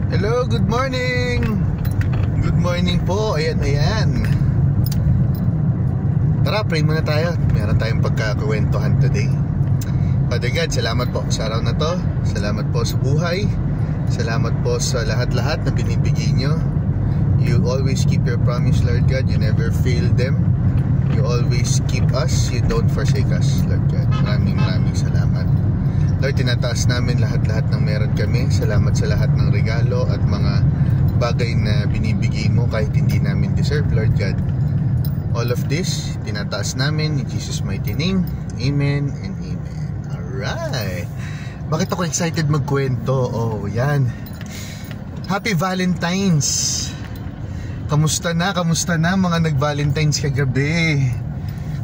Hello, good morning. Good morning po. Ayan. Tara, pray muna tayo. Meron tayong pagkakwentuhan today. Father God, salamat po sa araw na to. Salamat po sa buhay. Salamat po sa lahat-lahat na binibigay nyo. You always keep your promise, Lord God. You never fail them. You always keep us. You don't forsake us, Lord God. Maraming salamat. Lord, tinataas namin lahat-lahat ng meron kami. Salamat sa lahat ng regalo at mga bagay na binibigay mo kahit hindi namin deserve, Lord God. All of this, tinataas namin in Jesus' mighty name. Amen and amen. Alright. Bakit ako excited magkwento? Oh, yan. Happy Valentine's! Kamusta na mga nag-Valentine's kagabi?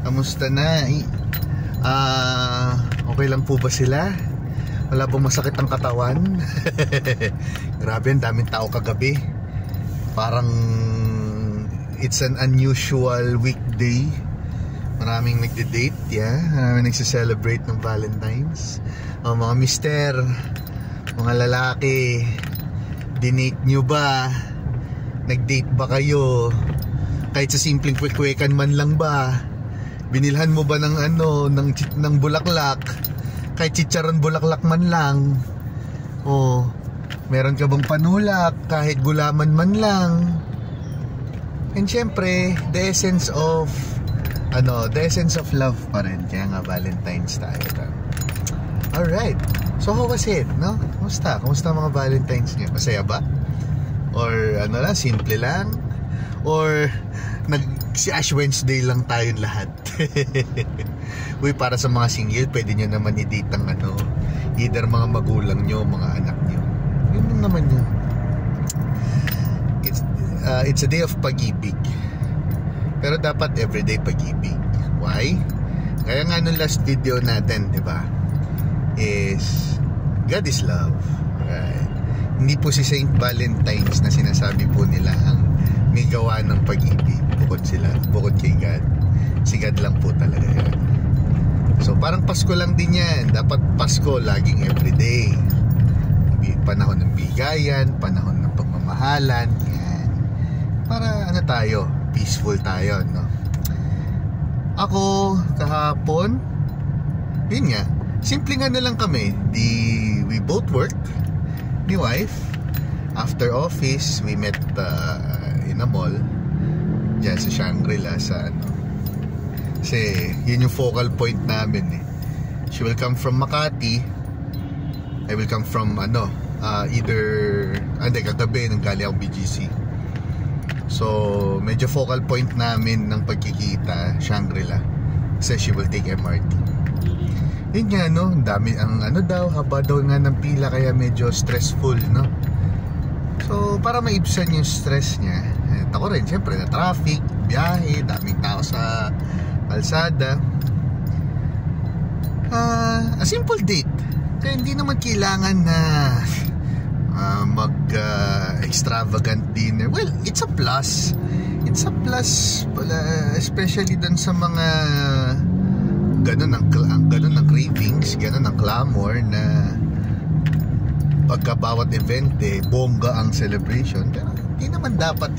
Kamusta na? Okay lang po ba sila? Wala pong masakit ang katawan? Grabe, ang daming tao kagabi. Parang it's an unusual weekday. Maraming nagde-date, yeah. Maraming nagsiselebrate ng Valentine's. Mga mister, mga lalaki, dinate nyo ba? Nag-date ba kayo? Kahit sa simpleng kwekwekan man lang ba? Binilhan mo ba ng bulaklak? Kahit chicharon bulaklak man lang. O meron ka bang panulak? Kahit gulaman man lang. And syempre, the essence of love pa rin. Kaya nga Valentine's tayo. Alright. So how was it? No? Kumusta mga Valentine's niyo? Masaya ba? Or simple lang? Or si Ash Wednesday lang tayong lahat. Uy, para sa mga single, pwede nyo naman i-date ang either mga magulang nyo, mga anak nyo. Yun naman yun. It's a day of pag-ibig. Pero dapat everyday pag-ibig. Why? Kaya nga nung last video natin, diba, is God is love. Right? Hindi po si Saint Valentine's na sinasabi po nila ang may gawa ng pag-ibig. Bukod kay God. Si God lang po talaga yan. So parang Pasko lang din yan. Dapat Pasko laging everyday. Panahon ng bigayan, panahon ng pagmamahalan. Yan. Para tayo, peaceful tayo, no? Ako kahapon, yun nga, simple nga na lang kami. We both work, ni wife. After office, we met in a mall dyan sa Shangri-La kasi yun yung focal point namin eh. She will come from Makati, I will come from kagabi nanggali ako BGC. So medyo focal point namin ng pagkikita Shangri-La kasi she will take MRT. Yun nga, ang dami haba daw nga ng pila, kaya medyo stressful, no? So para maibsan yung stress niya, ako rin syempre na traffic, biyahe, daming tao sa kalsada. A simple date. Kaya hindi naman kailangan na extravagant dinner. Well, it's a plus. It's a plus pala, especially dun sa mga ganun ang cravings, ganun ang clamor na pagka bawat event bongga ang celebration. Pero hindi naman dapat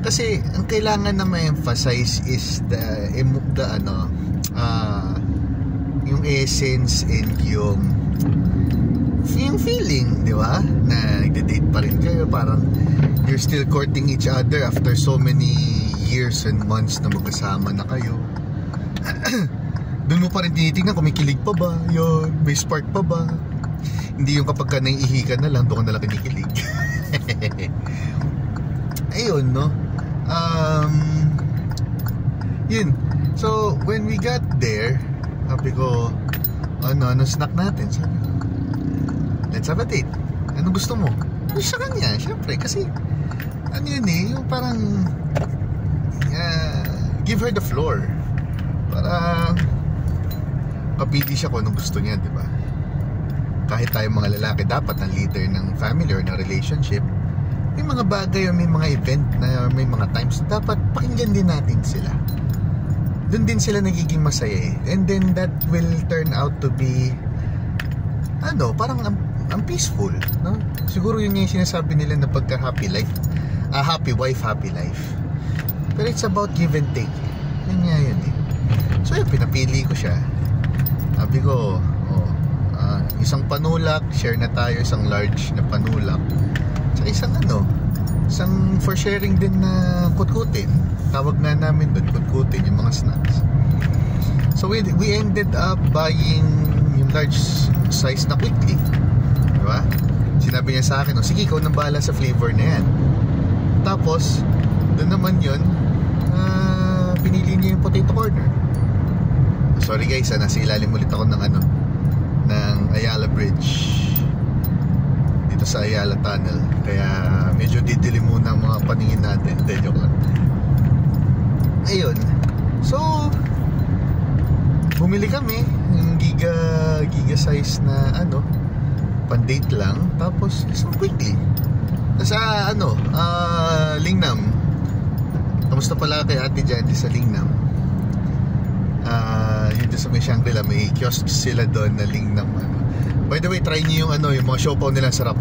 kasi ang kailangan na ma-emphasize is yung essence and yung feeling, di ba? Na nagde-date pa rin kayo, parang you're still courting each other after so many years and months na magkasama na kayo. Doon mo pa rin tinitingnan kung may kilig pa ba, yun, may spark pa ba. Hindi yung kapag ka naiihi ka na lang, doon ka na lang kinikilig. Ayun, no? Yun. So, when we got there, sabi ko, ano snack natin? Sabi ko, let's have a date. Ano gusto mo? Sa kanya, syempre. Kasi, yung parang give her the floor. Para kapili siya kung anong gusto niya, di ba? Kahit tayo mga lalaki, dapat ang leader ng family or ng relationship, may mga bagay o may mga event na may mga times na dapat pakinggan din natin sila. Doon din sila nagiging masaya And then that will turn out to be parang ang peaceful, no? Siguro yun yung sinasabi nila na pagka happy life, happy wife, happy life. Pero it's about give and take. Yun nga yun eh. So yun, pinapili ko siya. Sabi ko, isang panulak, share na tayo, isang large na panulak. Sa isang isang for sharing din na kutkutin. Tawag na namin doon, kutkutin, yung mga snacks. So we ended up buying yung large size na quickly. Diba? Sinabi niya sa akin, sige, ikaw nang bahala sa flavor na yan. Tapos, doon naman yun, pinili niya yung potato corner. Sorry guys, nasa ilalim ulit ako ng ng Ayala Bridge dito sa Ayala Tunnel, kaya medyo didilim muna ang mga paningin natin. Joke lang. Ayun, so bumili kami ng giga size na pan-date lang, tapos so quickly sa Lingnam. Kamusta pala kay Ate Jandy sa Lingnam? Yun sa may Shangri-La, may kiosk sila doon na Lingnam. By the way, try niyo yung yung mga siopaw nila, sarap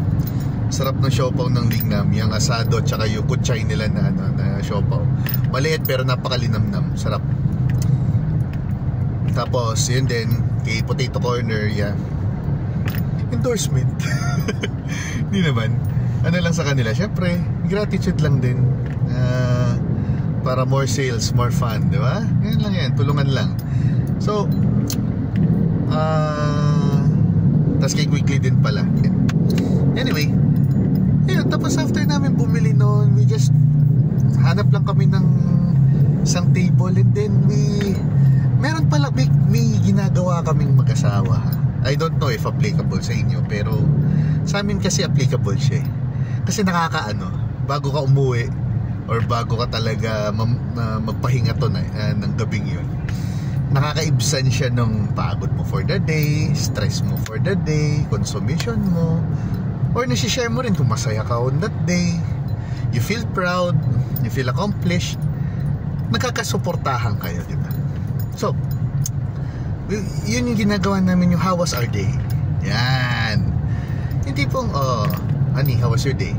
ng siopaw ng Lingnam, yung asado tsaka yung kutchay nila na na siopaw. Maliit pero napakalinamnam, sarap. Tapos yun din kay Potato Corner, endorsement. Hindi naman, lang sa kanila, syempre gratitude lang din, para more sales, more fun, di ba? Yan lang yan, tulungan lang. So, tas kay Quickly din pala. Anyway, yun, tapos after namin bumili noon, we just hanap lang kami ng isang table, and then meron pala, may ginagawa kaming mag-asawa. I don't know if applicable sa inyo, pero sa amin kasi applicable siya. Kasi bago ka umuwi, or bago ka talaga magpahinga ng gabing yun, nakakaibsan siya ng pagod mo for the day, stress mo for the day, consumption mo, or nasishare mo rin kung masaya ka on that day, you feel proud, you feel accomplished, nagkakasuportahan kayo, diba? So yun yung ginagawa namin, yung how was our day. Yan, hindi pong honey, how was your day?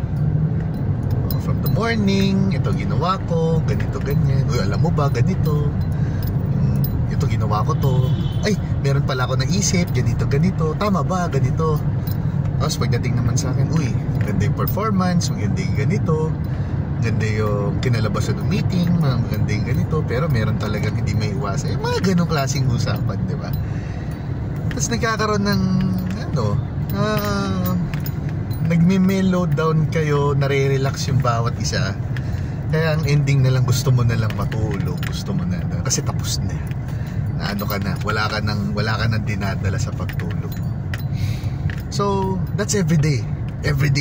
From the morning, ito ginawa ko, ganito, ganyan. Uy, alam mo ba, ganito. Ito ginawa ko to. Ay, meron pala ako naisip, ganito, ganito. Tama ba, ganito. Tapos pagdating naman sa akin, uy, ganda yung performance, maganda yung ganito, ganda yung kinalabasan ng meeting, maganda yung ganito. Pero meron talagang hindi may iwasan. Yung mga ganong klaseng usapan, di ba? Tapos nagkakaroon ng nagme-mellow down kayo, nare-relax yung bawat isa. Kaya ang ending na lang, gusto mo na lang matulog, gusto mo na kasi tapos na ka na, wala ka nang dinadala sa pagtulog. So that's everyday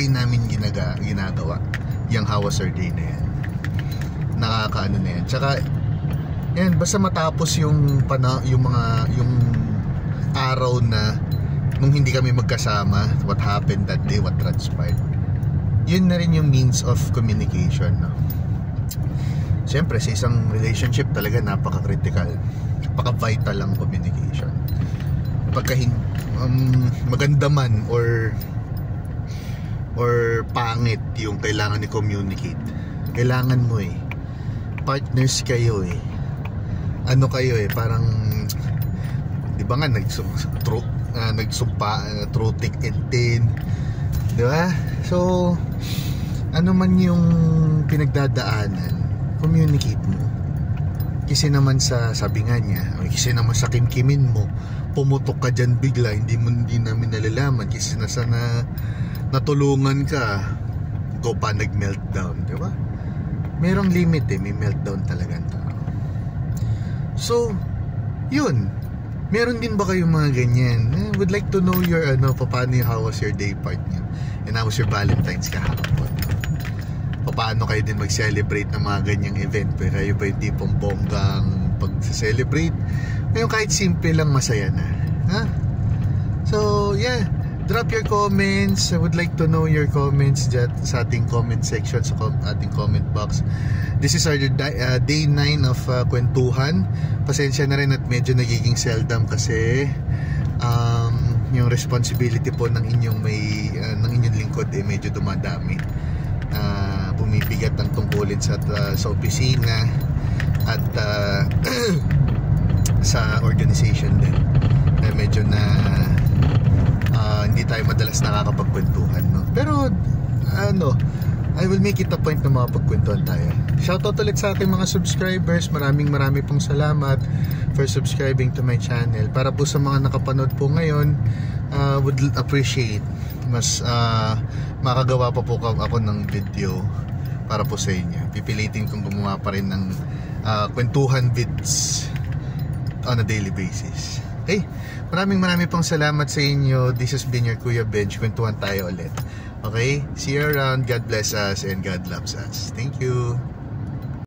namin ginagawa yung how was our day na yan. Nakakaano na yan. Tsaka yan, basta matapos yung araw na nung hindi kami magkasama, what happened that day, what transpired, yun na rin yung means of communication, no? Siyempre sa isang relationship talaga napaka-critical, napaka-vital ang communication. Pagka maganda man or pangit yung kailangan i-communicate, kailangan mo partners kayo parang di ba nga nagsumpa through thick and thin, di ba? So man yung pinagdadaanan, communicate mo. Kasi naman sabi nga niya, kasi naman sa kimkimin mo, pumutok ka dyan bigla, hindi namin nalalaman kasi natulungan ka, ikaw pa nag-meltdown, di ba? Merong limit may meltdown talaga ang tao. So yun, meron din ba kayong mga ganyan? Would like to know your paano yung how was your day part nyo, and how was your Valentine's kahapon. Paano kayo din mag-celebrate ng mga ganyang event? Pero kayo ba yung tipong bonggang pag-celebrate? Ngayon kahit simple lang, masaya na. So yeah, drop your comments. I would like to know your comments dyan sa ating comment section, sa ating comment box. This is our day 9 of kwentuhan. Pasensya na rin at medyo nagiging seldom kasi yung responsibility po ng inyong ng inyong lingkod medyo dumadami. Bumibigat ang tungkulin sa opisina at sa organization din. Medyo na hindi tayo madalas nakakapagkwentuhan, no? Pero I will make it a point na makapagkwentuhan tayo. Shoutout ulit sa aking mga subscribers. Marami pong salamat for subscribing to my channel. Para po sa mga nakapanood po ngayon, would appreciate mas makagawa pa po ako ng video para po sa inyo. Pipilitin kong gumawa pa rin ng kwentuhan vids on a daily basis. Okay, maraming pong salamat sa inyo. This has been your Kuya Benj. Kwentuhan tayo ulit. Okay, see you around. God bless us and God loves us. Thank you.